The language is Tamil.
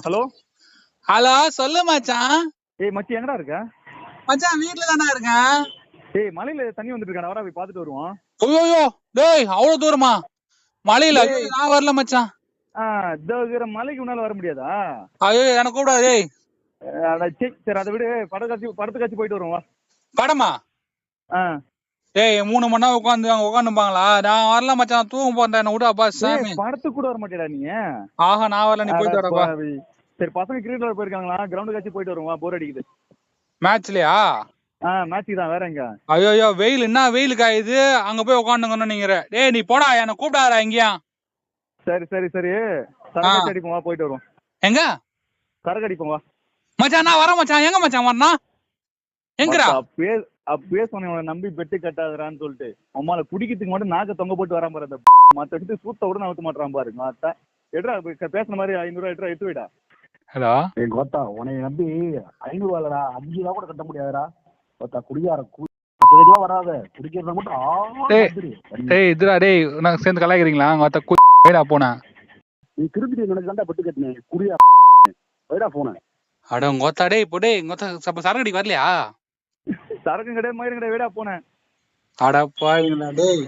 ஹலோ ஹலோ சொல்லு மச்சான். ஏய் மச்சி எங்கடா இருக்க? மச்சான் வீட்டுல தானே இருக்கேன். ஏய் மலையில தண்ணி வந்துட்டு இருக்கான, வரா போய் பாத்துட்டு வருவோம். ஐயோ டேய் அவ்வளவு தூரமா மலையில? ஐயோ டேய் நான் வரல மச்சான். இதோ இருக்கிற மலைக்கு உன்னால வர முடியாதா? ஐயோ எனக்கு கூப்பிடாது. டேய் சரி அதை விடு, படத்துக்காச்சு போயிட்டு வருவோம் வா. படமா? ஆ டேய் 3 மணி நேரம் உட்காந்துப்பாங்களா? நான் வரல மச்சான், தூங்க போறேன். என்ன விடு அப்பா சாமி. படத்துக்கு கூட வர மாட்டேடா நீ? ஆஹா நான் வரல, நீ போயிட்டு வரப்பா. சரி பசங்க கிரிக்கெட் விளையாட போயிருக்காங்களா, கிரவுண்டுக்காச்சும் போயிட்டு வருவோம் வா, போர் அடிக்குது. மேட்ச்லயா? மேட்ச்சுக்கு தான், வேற எங்க? ஐயோ வெயில் என்ன வெயில் காயுது, அங்க போய் உட்காந்துங்கன்னு நீங்க. டேய் நீ போடா, என்ன கூப்பிடாதா எங்கேயா. சரி சரி சரி சரக்கு அடிப்போம் வா, போயிட்டு வருவோம். எங்க? சரக்கு அடிப்போம் வா. மச்சான் நான் வரேன் மச்சான். எங்க மச்சான் வரணும்? எங்கடா? அப்பவே சொன்ன நம்பி பெட்டு கட்டாதரான்னு சொல்லிட்டு, அம்மால குடிக்கிறதுக்கு மட்டும் நாக்க தொங்க போட்டு வராம பாரு. மத்த எடுத்து சூத்த கூட நான் ஊத்த மாட்டான் பாரு. மாத்தா எடுறா, பேசுன மாதிரி 500 ரூபா எடுத்து வைடா. ஹலோ என் கோத்தா, உனைய நம்பி 500 ரூபாடா, 5 ரூபா கூட கட்ட முடியாதுடா. கோத்தா குடியார வராத, குடிக்கிறத மட்டும். டேய் இதுடா, டேய் நான் சேர்ந்து கலாய்க்கிறீங்களா? அங்க போனேன். நீ திருப்பி எனக்கு தாண்டா பெட்டு கட்டினேன், குடியா வைடா போன. அட உங்க கோத்தா, டேய் இப்போ டேய் சரக்கு அடிக்க வரலையா? சரக்கும் கிடையாது மயிரும் கிடையாது, வீடா போனேன். அட பாருங்களா டேய்.